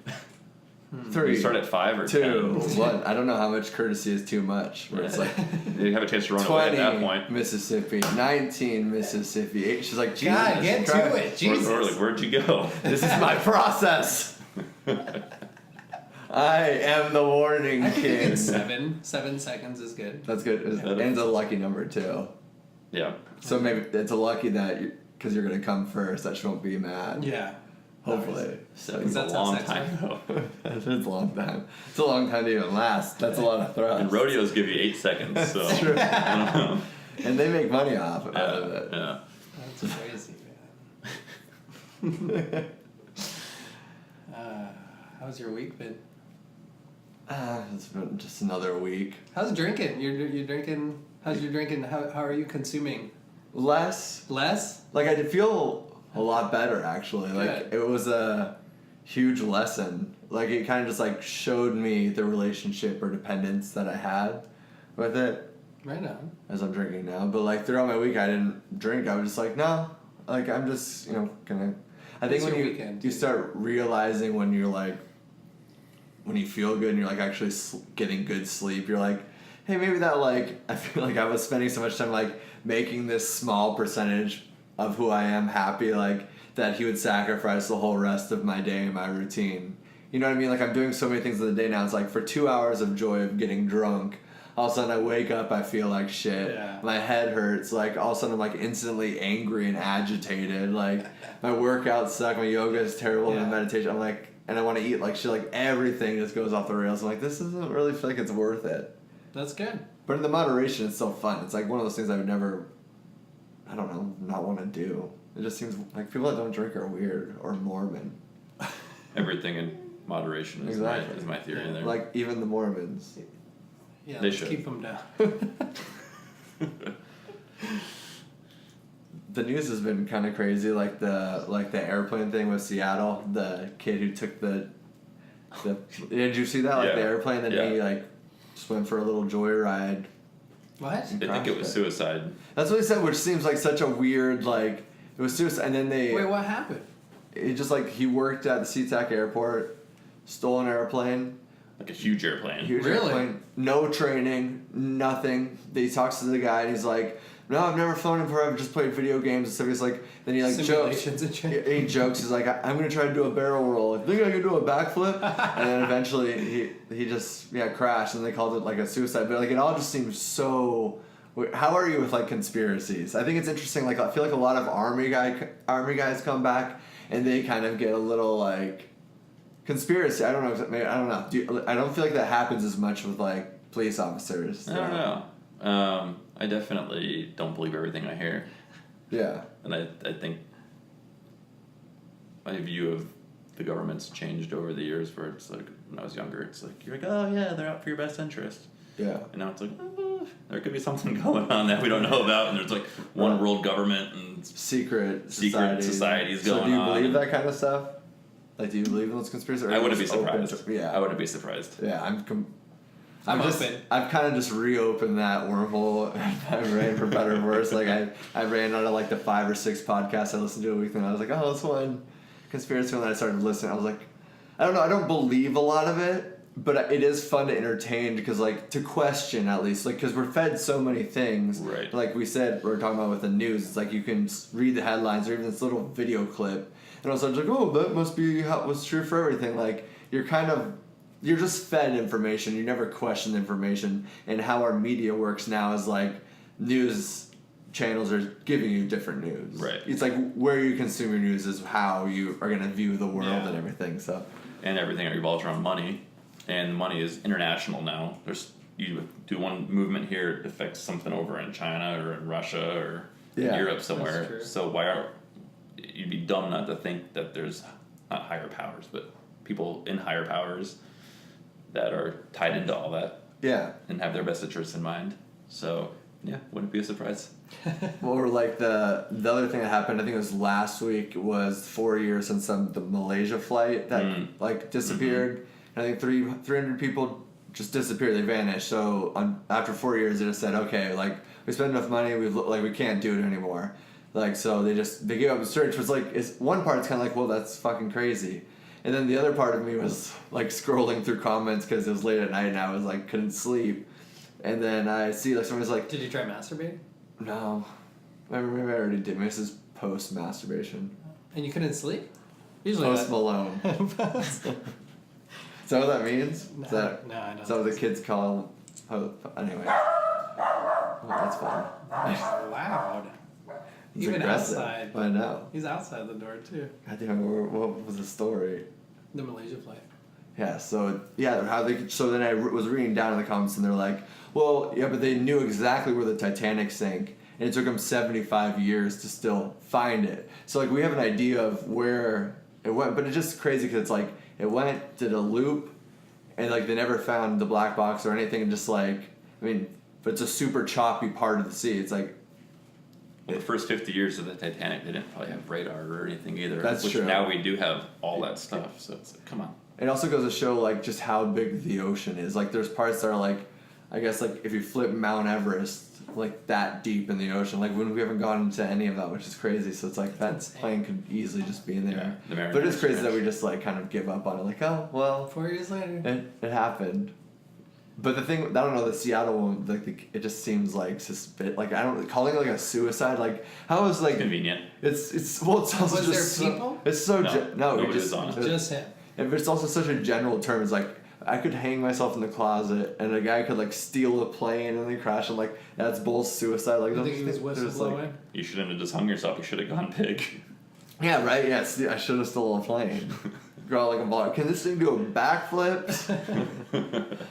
You 3, start at 5 or 2, 10. 1. I don't know how much courtesy is too much. Where it's like You have a chance to run away 20 at that point. Mississippi, 19 Mississippi, 8. She's like, Jesus God, get Christ. to it. Jesus. Or like, where'd you go? This is my process. I am the Warning I think King. it's 7. 7 seconds is good. That's good. And it's a lucky number too. Yeah. So maybe it's lucky that because you're gonna come first, that she won't be mad. Yeah. Hopefully. So Is that it's a how long sex time works? ago. It's a long time. It's a long time to even last. That's a lot of thrust. And rodeos give you 8 seconds, so That's true. I don't know. And they make money off out of Yeah, it. yeah. That's crazy, man. How's your week been? It's been just another week. How's drinking? You're drinking. How's your drinking? How are you consuming? Less. Less? Like I did feel a lot better actually. Like Good. it was a huge lesson. Like it kind of just like showed me the relationship or dependence that I had with it Right on. as I'm drinking now. But like throughout my week I didn't drink. I was just like, no. Like I'm just, gonna I think It's when your you weekend, you too. start realizing when you're like when you feel good and you're like actually getting good sleep, you're like, hey, maybe that like I feel like I was spending so much time like making this small percentage of who I am happy, like that he would sacrifice the whole rest of my day and my routine. You know what I mean? Like I'm doing so many things in the day now. It's like for 2 hours of joy of getting drunk, all of a sudden I wake up, I feel like shit. Yeah. My head hurts. Like all of a sudden I'm like instantly angry and agitated. Like my workouts suck. My yoga is terrible. Yeah. And meditation. I'm like, and I want to eat like shit. Like everything just goes off the rails. I'm like, this doesn't really feel like it's worth it. That's good. But in the moderation, it's so fun. It's like one of those things I would never, I don't know, not want to do. It just seems like people that don't drink are weird or Mormon. Everything in moderation is, Exactly. my theory in there. Like even the Mormons. Yeah, They let's should. keep them down. The news has been kind of crazy, like the airplane thing with Seattle. The kid who took the did you see that? Like the Yeah. airplane, then Yeah. he like just went for a little joyride. What? I think it was suicide. That's what he said, which seems like such a weird like it was suicide. And then they Wait, what happened? it just like he worked at the SeaTac airport, stole an airplane. Like a huge airplane. Huge Really? airplane, no training, nothing. He talks to the guy and he's like, no, I've never flown before, I've just played video games and stuff. He's like, then he like jokes. Simulations and shit. He jokes, he's like, I'm gonna try to do a barrel roll. I think I can do a backflip. And then eventually he just, crashed and they called it like a suicide. But like it all just seems so, how are you with like conspiracies? I think it's interesting, like I feel like a lot of army guys come back and they kind of get a little like, conspiracy. I don't know. I don't know. I don't feel like that happens as much with like police officers. I don't know. I definitely don't believe everything I hear. Yeah. And I think my view of the government's changed over the years where it's like, when I was younger, it's like, you're like, oh yeah, they're out for your best interest. Yeah. And now it's like, there could be something going on that we don't know about, and there's like one world government and Secret societies so going do you on. believe that kind of stuff? Like, do you believe in those conspiracies? Or I are you wouldn't be just open surprised. to- yeah. I wouldn't be surprised. Yeah, I'm just, open. I've kind of just reopened that wormhole in my brain for better or worse. Like I ran out of like the 5 or 6 podcasts I listened to a week, and I was like, oh, this one conspiracy one that I started listening. I was like, I don't know, I don't believe a lot of it, but it is fun to entertain because like to question at least, like because we're fed so many things. Right. Like we said, we're talking about with the news. It's like you can read the headlines or even this little video clip, and also it's like, oh, that must be how what's true for everything. Like you're just fed information. You never question information. And how our media works now is like news channels are giving you different news. Right. It's like where you consume your news is how you are going to view the world Yeah. and everything. So. And everything revolves around money, and money is international now. You do one movement here, it affects something over in China or in Russia or Yeah, in Europe that's somewhere. true. So you'd be dumb not to think that there's not higher powers, but people in higher powers that are tied into all that Yeah. and have their best interests in mind. So yeah, wouldn't be a surprise. Or like the other thing that happened, I think it was last week, was 4 years since the Malaysia flight that like disappeared. And I think 300 people just disappeared. They vanished. So after 4 years, they just said, okay, like we spent enough money, we can't do it anymore. Like so they gave up the search. Was like one part's kind of like, well, that's fucking crazy. And then the other part of me was like scrolling through comments because it was late at night and I was like couldn't sleep. And then I see like somebody's like, Did you try masturbating? no, maybe I already did. Maybe this is post masturbation. And you couldn't sleep? Usually Post Malone. Is that what that means? No, Is that no, I don't is that what the think kids call? Oh, anyway. that's fun. Loud. It's Even aggressive. outside. I know. He's outside the door too. God damn, what was the story? The Malaysia flight. Yeah, so then I was reading down in the comments and they're like, well, yeah, but they knew exactly where the Titanic sank, and it took them 75 years to still find it. So like we have an idea of where it went, but it's just crazy because it's like it went, did a loop, and like they never found the black box or anything, and just like, I mean, but it's a super choppy part of the sea. It's like, Well, the first 50 years of the Titanic, they didn't probably have radar or anything either. That's which true. Now we do have all that stuff, so it's like, come on. it also goes to show like just how big the ocean is. Like there's parts that are like, I guess like if you flip Mount Everest, like that deep in the ocean, like when we haven't gone into any of that, which is crazy. So it's like that plane could easily just be in there. Yeah, the But it's crazy Mariners that we just like kind of give up on it. Like, oh well, 4 years later. it happened. But the thing, I don't know, the Seattle one, like it just seems like like I don't calling it like a suicide. Like how is like Convenient. it's well, it's also Was just there people? it's so No, no, nobody it just was on it. Just him. and it's also such a general term. It's like I could hang myself in the closet, and a guy could like steal a plane and then crash, and like that's both suicide. Like You think he was there's, like, whistleblowing? You shouldn't have just hung yourself. You should have gone big. yeah, right. Yes, I should have stolen a plane. Grow like a ball. Can this thing do a backflip?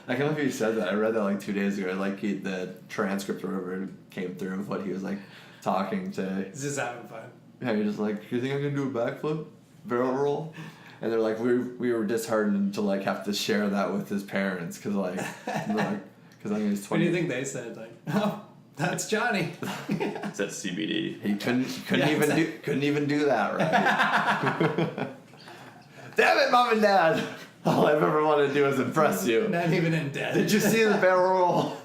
I can't believe you said that. I read that like 2 days ago. Like the transcript or whatever came through of what he was like talking to. He's just having fun. Yeah, you're just like, you think I can do a backflip, barrel roll? And they're like, we were disheartened to like have to share that with his parents because like, because I think he's 20. What do you think they said? Like, oh, that's Johnny. It's that CBD. He couldn't Yeah, even do that right. Damn it, Mom and Dad! All I've ever wanted to do is impress you. Not even in debt. Did you see the barrel roll?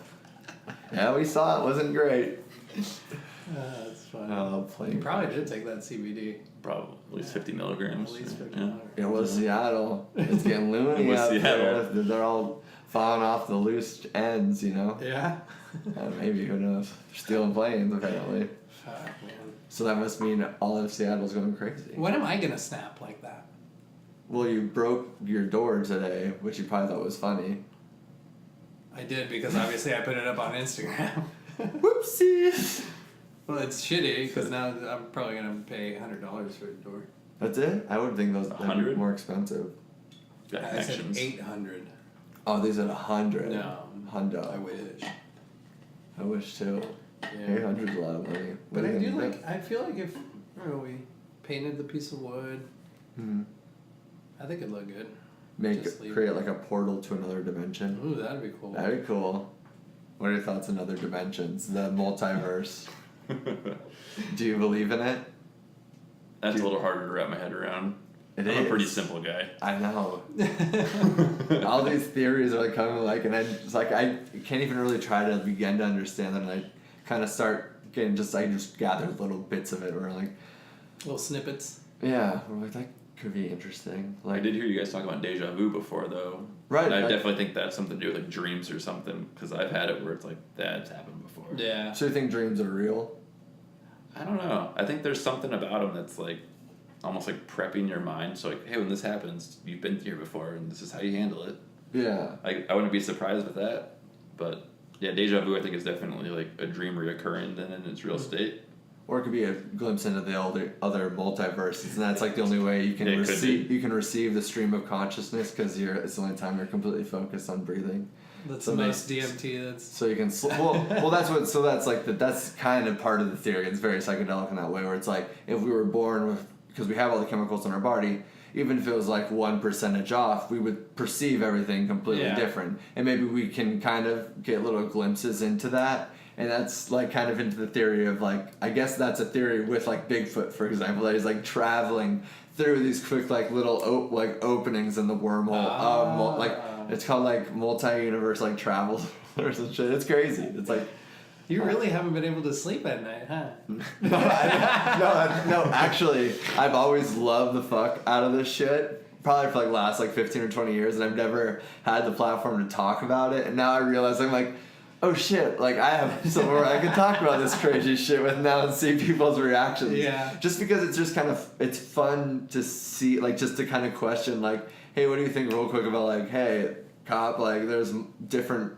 Yeah, we saw it. Wasn't great. That's fun. Oh, You plane. probably did take that CBD. Probably at least 50 milligrams. At least 50 Yeah. It was Seattle. It's getting loony It was out Seattle. there. They're all falling off the loose ends, you know? Yeah. Maybe, who knows? Stealing planes, apparently. Fuck, man. So that must mean all of Seattle's going crazy. When am I gonna snap like that? Well, you broke your door today, which you probably thought was funny. I did because obviously I put it up on Instagram. Whoopsies! Well, it's shitty because now I'm probably gonna pay $100 for the door. That's it? I would think those would be 100? more expensive. Got I said connections. 800. Oh, these are 100. No. Hundo. I wish. I wish too. Yeah. 800 is a lot of money. But What I you do think? like. I feel like if we painted the piece of wood, Mhm. I think it'd look good. Just leave Create like a portal to another dimension. Ooh, that'd be cool. That'd be cool. What are your thoughts on other dimensions? The multiverse. Do you believe in it? That's a little harder to wrap my head around. It I'm a pretty is. simple guy. I know. All these theories are like coming like, and I can't even really try to begin to understand them. And I kind of start getting I just gather little bits of it where I'm like, Little snippets. yeah, I'm like that could be interesting. I Like, did hear you guys talk about deja vu before, though. Right, And I I- definitely think that's something to do with like dreams or something, because I've had it where it's like that's happened before. Yeah. so you think dreams are real? I don't know. I think there's something about them that's like almost like prepping your mind. So like, hey, when this happens, you've been here before, and this is how you handle it. Yeah. I wouldn't be surprised with that. But yeah, deja vu I think is definitely like a dream reoccurring then in its real state. Or it could be a glimpse into the other multiverses, and that's like the only way you can It could receive. be. You can receive the stream of consciousness because it's the only time you're completely focused on breathing. That's So the they- most DMT. That's So you can well that's what so that's like that's kind of part of the theory. It's very psychedelic in that way where it's like if we were born with because we have all the chemicals in our body, even if it was like 1% off, we would perceive everything completely Yeah. different, and maybe we can kind of get little glimpses into that. And that's like kind of into the theory of like I guess that's a theory with like Bigfoot, for example, that he's like traveling through these quick like little openings in the wormhole of like it's called like multi-universe like travel or some shit. It's crazy. It's like you really haven't been able to sleep at night, huh? no. Actually, I've always loved the fuck out of this shit. Probably for like last like 15 or 20 years, and I've never had the platform to talk about it. And now I realize I'm like, oh shit! Like I have somewhere I can talk about this crazy shit with now and see people's reactions. Yeah. Just because it's just kind of it's fun to see, like just to kind of question, like, hey, what do you think real quick about like, hey, Cop, like there's different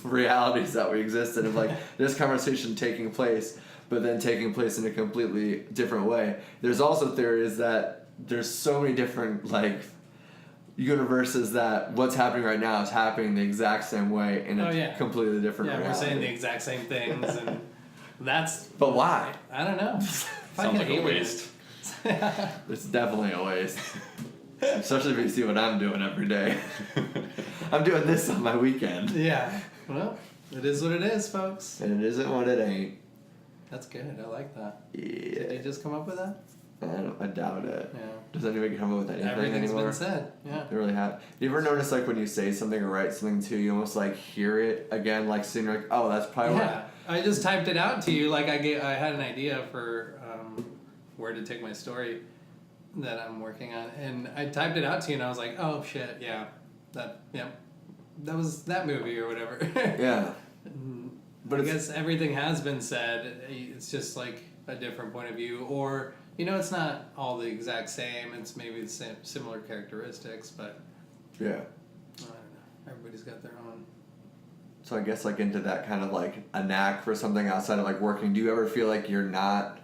realities that we exist in of like this conversation taking place, but then taking place in a completely different way. There's also theories that there's so many different like universes that what's happening right now is happening the exact same way in a completely different reality. We're saying the exact same things, and that's. But why? I don't know. Sounds like a waste. It's definitely a waste. Especially if you see what I'm doing every day. I'm doing this on my weekend. Yeah. Well, it is what it is, folks. And it isn't what it ain't. That's good. I like that. Yeah. Did they just come up with that? I doubt it. Yeah. Does anybody come up with anything Everything's anymore? been said. Yeah. They really have. You ever notice like when you say something or write something too, you almost like hear it again, like soon you're like, oh, that's probably Yeah. I just typed it out to you. Like I had an idea for where to take my story that I'm working on, and I typed it out to you, and I was like, oh shit, yeah, that was that movie or whatever. Yeah. But I guess everything has been said. It's just like a different point of view, or it's not all the exact same. It's maybe the same, similar characteristics, but yeah. I don't know. Everybody's got their own. So I guess like into that kind of like a knack for something outside of like working. Do you ever feel like you're not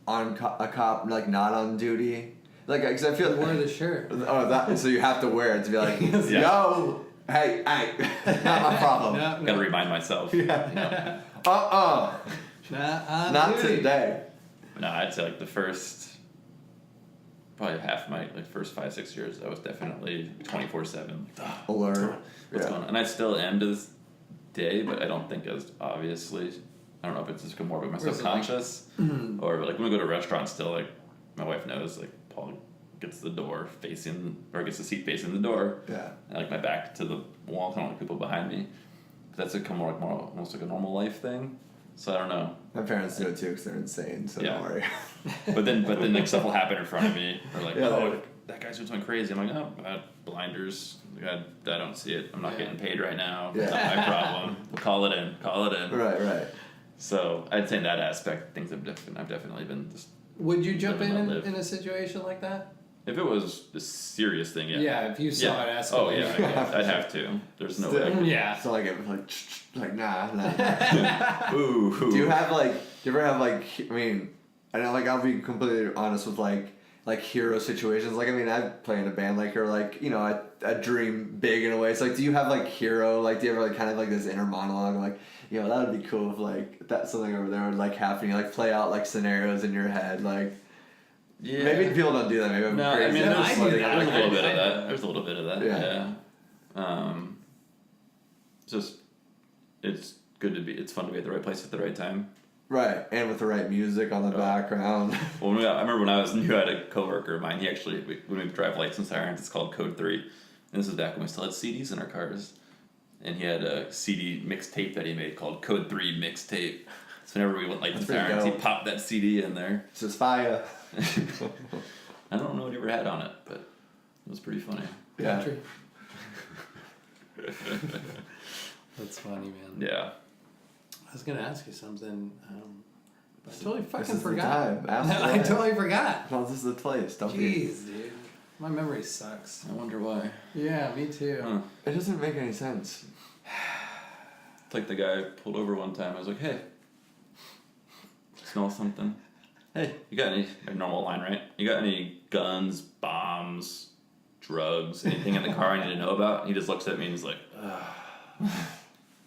on a cop, like not on duty? Like, cause I feel Wear the shirt. Oh, that. So you have to wear it to be like, yo, hey, not my problem. No. Gotta remind myself. Yeah. Not Not duty. today. No, I'd say like the first, probably half my first 5-6 years, I was definitely 24/7. Alert. What's going on? And I still am to this day, but I don't think as obviously. I don't know if it's just more of my subconscious, or like when we go to restaurants, still like my wife knows like Paul gets the door facing or gets the seat facing the door. Yeah. And like my back to the wall, kind of like people behind me. But that's more almost like a normal life thing. So I don't know. My parents do it too because they're insane. So Yeah. don't worry. But then like stuff will happen in front of me, or like Yeah. that guy's doing something crazy. I'm like, oh, blinders. I don't see it. I'm not getting paid right now. Yeah. It's not my problem. We'll call it in. Right. So I'd say in that aspect, things I've definitely been just. Would you jump Living in that live. a situation like that? If it was a serious thing, yeah. Yeah, if you saw it escalate. Oh yeah, I'd have to. There's no way. I could- Yeah. So like it was like nah. Ooh. Do you ever have like I mean I know like I'll be completely honest with like hero situations. Like I mean I play in a band like or like I dream big in a way. So like do you have like hero like do you ever like kind of like this inner monologue like that would be cool if like that's something over there would like happen. You like play out like scenarios in your head like. Yeah. Maybe people don't do that. Maybe I'm No, crazy. I mean No, I do there's that. a little bit I of do that. that. There's a little bit of that. Yeah. It's good to be. It's fun to be at the right place at the right time. Right, and with the right music on the background. Well, I remember when I was new, I had a coworker of mine. He actually, when we drive lights and sirens, it's called Code 3. And this is back when we still had CDs in our cars. And he had a CD mixtape that he made called Code 3 Mixtape. So whenever we went lights and That's pretty sirens, he dope. popped that CD in there. It's just fire. I don't know what he ever had on it, but it was pretty funny. Yeah. Country. That's funny, man. Yeah. I was gonna ask you something. I totally This fucking is the forgot. time. Ask I away. totally forgot. No, this is the place. Don't be. Jeez, dude. My memory sucks. I wonder why. Yeah, me too. Huh. It doesn't make any sense. It's like the guy pulled over one time. I was like, hey, smell something. Hey, you got any, a normal line, right? You got any guns, bombs, drugs, anything in the car I need to know about? He just looks at me and he's like,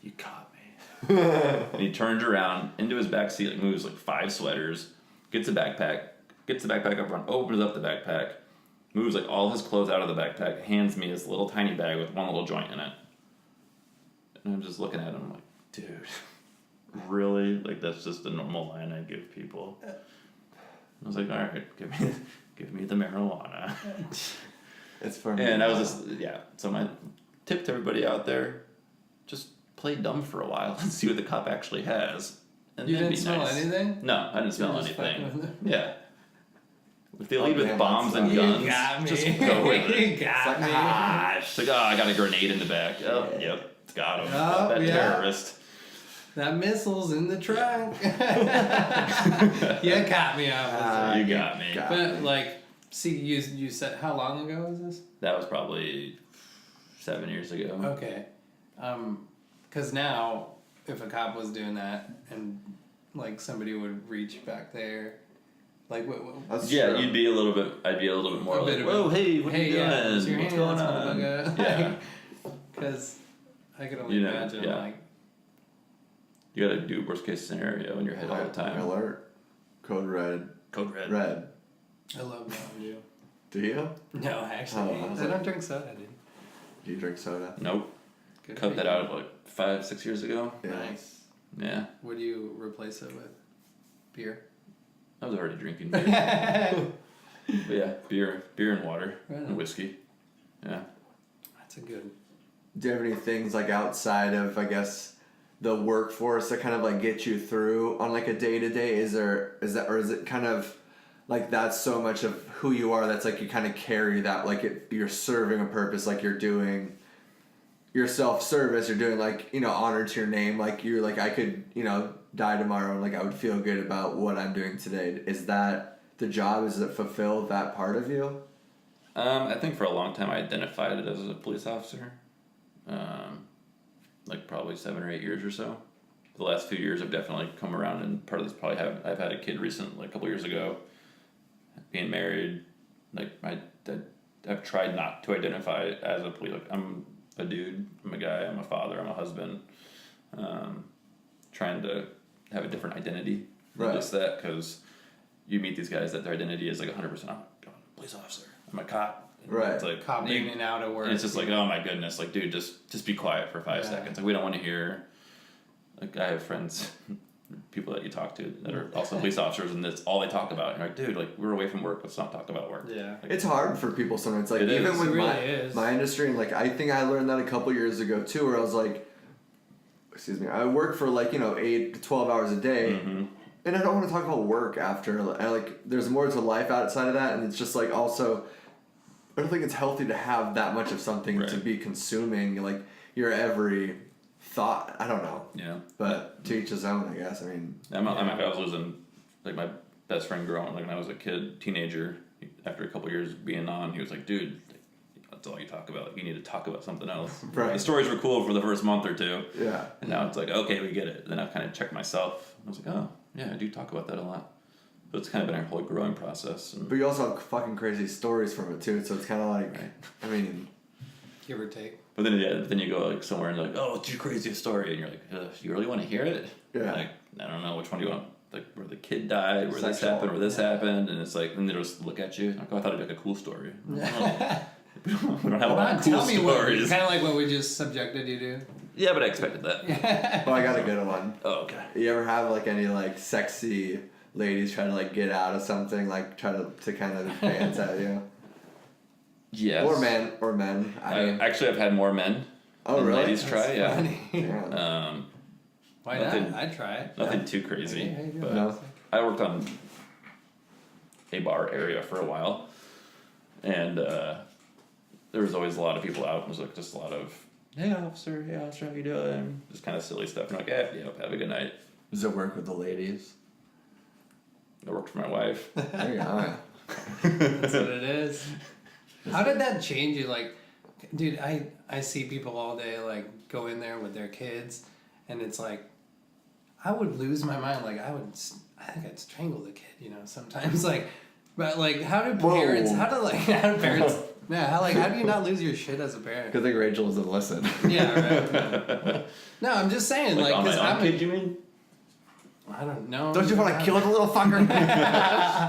you caught me. And he turns around into his back seat, like moves like 5 sweaters, gets the backpack up front, opens up the backpack, moves like all his clothes out of the backpack, hands me his little tiny bag with one little joint in it. And I'm just looking at him like, dude, really? Like that's just the normal line I give people. I was like, all right, give me the marijuana. It's for me. And I was just, yeah. So my tip to everybody out there, just play dumb for a while and see what the cop actually has. And You then didn't be smell nice. anything? No, I didn't smell just fucking with anything. them? Yeah. If they leave with damn, bombs that's and funny. guns, You got me. just go with it. You got me. It's like, I got a grenade in the back. Oh, yep, got him. Oh, That yeah. terrorist. That missile's in the trunk. You got me, officer. You got me. got But like, see, you said how long ago was this? That was probably 7 years ago. Okay. Because now, if a cop was doing that and, like, somebody would reach back there, like, That's Yeah, true. I'd be a little bit more A like, bit of whoa, a- hey, what are you doing? yeah, what's your What's hand? going That's on? motherfucker. Yeah. Because I could only You know, imagine, yeah. like, You gotta do worst case scenario in your head all the time. Alert. Code red. Code red. Red. I love Mountain Dew. Do you? No, actually, Oh, I was I like- don't drink soda, dude. Do you drink soda? Nope. Good Cut for that you. out of like 5-6 years ago. Yeah. Nice. Yeah. What do you replace it with? Beer. I was already drinking beer. But yeah, beer and water Right on. and whiskey. Yeah. That's a good. Do you have any things like outside of, I guess, the workforce that kind of like get you through on like a day to day? Is it kind of like that's so much of who you are that's like you kind of carry that, like you're serving a purpose, like you're doing your self-service, you're doing like, you know, honor to your name, like you're like, I could, you know, die tomorrow and like I would feel good about what I'm doing today. Is that the job? Does it fulfill that part of you? I think for a long time I identified it as a police officer. Like probably 7 or 8 years or so. The last few years I've definitely come around, and part of this probably I've had a kid recently, like a couple years ago, being married. Like I've tried not to identify as a police. Like I'm a dude, I'm a guy, I'm a father, I'm a husband. Trying to have a different identity than Right. just that, because you meet these guys that their identity is like 100%. I'm a police officer. I'm a cop. And Right. It's like Cop in and out of work. and it's just like, oh my goodness, like dude, just be quiet for 5 Yeah. seconds. Like we don't want to hear. Like I have friends, people that you talk to that are also police officers, and that's all they talk about. And you're like, dude, like we're away from work. Let's not talk about work. Yeah. Like, It's hard for people sometimes. Like It even is. with It really is. my industry, and like I think I learned that a couple years ago too, where I was like, excuse me, I work for like, you know, 8 to 12 hours a day, mhm. and I don't want to talk about work after. I like there's more to life outside of that, and it's just like also, I don't think it's healthy to have that much of something to Right. be consuming like your every thought. I don't know, Yeah. but to each his own, I guess. I mean, I was losing like my best friend growing like when I was a teenager. After a couple years being on, he was like, dude, that's all you talk about. Like, you need to talk about something else. Right. The stories were cool for the first month or two. yeah. And now it's like, okay, we get it. Then I've kind of checked myself. I was like, oh, yeah, I do talk about that a lot. So it's kind of been a whole growing process. And But you also have fucking crazy stories from it too, so it's kind of like, Right. I mean, Give or take. But then you go like somewhere and you're like, oh, what's your craziest story? And you're like, you really want to hear it? Yeah. Like, I don't know, which one do you want? Like where the kid died, where this Sexual. happened, where this happened, and it's like, then they just look at you. Like, oh, I thought it'd be like a cool story. we don't have a lot of cool Tell me what. stories. Kind of like what we just subjected you to. Yeah, but I expected that. oh, I got a good one. Oh, okay. You ever have like any like sexy ladies try to like get out of something, like try to kind of dance at you? Yes. Or men. I mean, I've had more men. oh than really? Ladies try, yeah. Funny. Yeah. Why Nothing- not? I'd try it. Nothing too crazy. Hey, how you doing? But No. I worked on a bar area for a while, and there was always a lot of people out. It was like just a lot of, hey officer, how you doing? Just kind of silly stuff. And like, yeah, have a good night. Does it work with the ladies? I worked for my wife. There you go. That's what it is. How did that change you? Like, dude, I see people all day like go in there with their kids, and it's like, I would lose my mind. Like I think I'd strangle the kid. You know, sometimes like, but like, how do parents? Whoa. How do parents? Yeah, how do you not lose your shit as a parent? Good thing Rachel doesn't listen. Yeah, right. No, I'm just saying, like, on because my own I'm. kid, you mean? I don't know. Don't you want to kill the little fucker?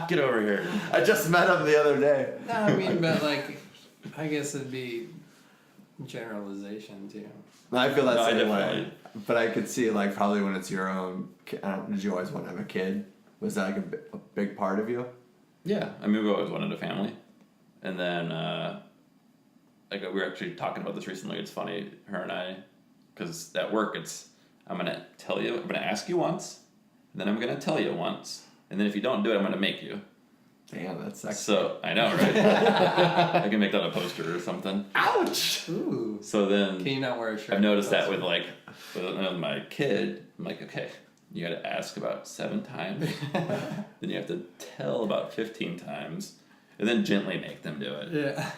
Get over here. I just met him the other day. No, I mean, but like, I guess it'd be generalization too. I feel that No, I same way. definitely- But I could see like probably when it's your own. Did you always want to have a kid? Was that like a big part of you? Yeah, I mean, we always wanted a family, and then like we were actually talking about this recently. It's funny, her and I, because at work, I'm gonna ask you once, and then I'm gonna tell you once, and then if you don't do it, I'm gonna make you. Damn, that's sexy. So I know, right? I can make that a poster or something. Ouch! Ooh. So then Can you not wear a shirt? I've noticed that with my kid. I'm like, okay, you got to ask about 7 times, then you have to tell about 15 times, and then gently make them do it. Yeah.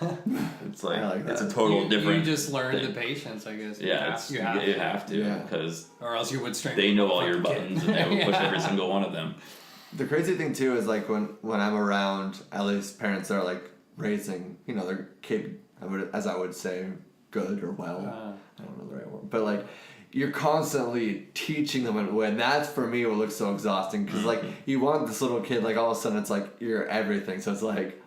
It's like, I like it's a that. total different. You just learn thing. the patience, I guess. Yeah, you have to Yeah. because or else you would strangle. they know the all your fucking buttons kid. and they will push Yeah. every single one of them. The crazy thing too is like when I'm around, at least parents that are like raising, you know, their kid, as I would say, good or well. I don't know the right word, but like you're constantly teaching them in a way, and that's for me what looks so exhausting because like you want this little kid, like all of a sudden it's like you're everything, so it's like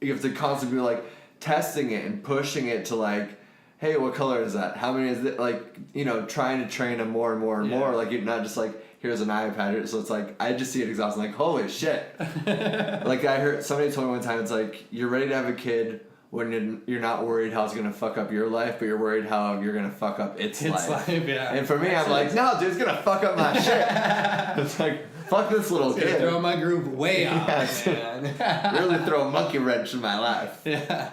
you have to constantly be like testing it and pushing it to like, hey, what color is that? How many is it? Like, you know, trying to train them more and more and more. Like, you're not just like, here's an iPad. So it's like, I just see it exhausting. Like, holy shit. Like, I heard somebody told me one time, it's like, you're ready to have a kid when you're not worried how it's going to fuck up your life, but you're worried how you're going to fuck up its life. Yeah. And for me, I'm like, no, dude, it's going to fuck up my shit. It's like, fuck this little kid. Throw my groove way off, Yes. man. Really throw a monkey wrench in my life. Yeah.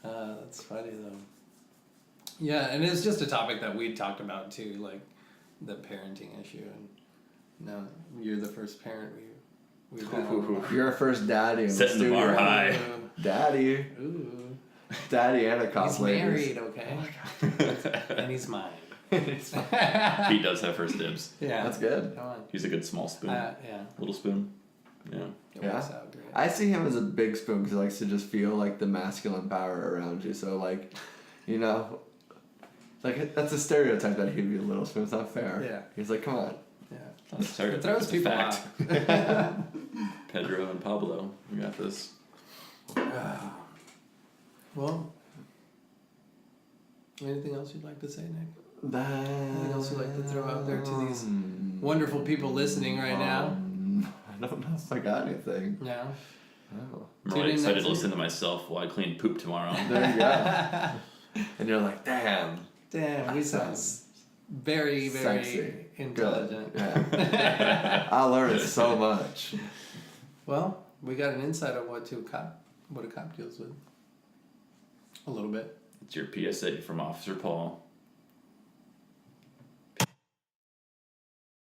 That's funny, though. Yeah, and it's just a topic that we talked about, too, like the parenting issue. And no, you're the first parent we've had on. You're a first daddy in Setting the the bar studio. high. Daddy. Ooh. Daddy and a cop He's ladies. married, okay? And he's mine. He does have first dibs. Yeah. That's good. Come on. He's a good small spoon. Yeah. Little spoon. Yeah. It Yeah. works out great. I see him as a big spoon because he likes to just feel like the masculine power around you. So like, you know, like that's a stereotype that he'd be a little spoon. It's not fair. Yeah. He's like, come on. Yeah. Not a stereotype, It throws it's a people fact. off. Pedro and Pablo, we got this. Well, anything else you'd like to say, Nick? Anything else you'd like to throw out there to these wonderful people listening right now? I don't know if I got anything. No? Oh. I'm Tune really in excited next to listen to myself while I clean poop tomorrow. There you go. And you're like, damn. Damn, we sound very, very Sexy. intelligent. Good. Yeah. I learned so much. Well, we got an insight on what a cop deals with. A little bit. It's your PSA from Officer Paul.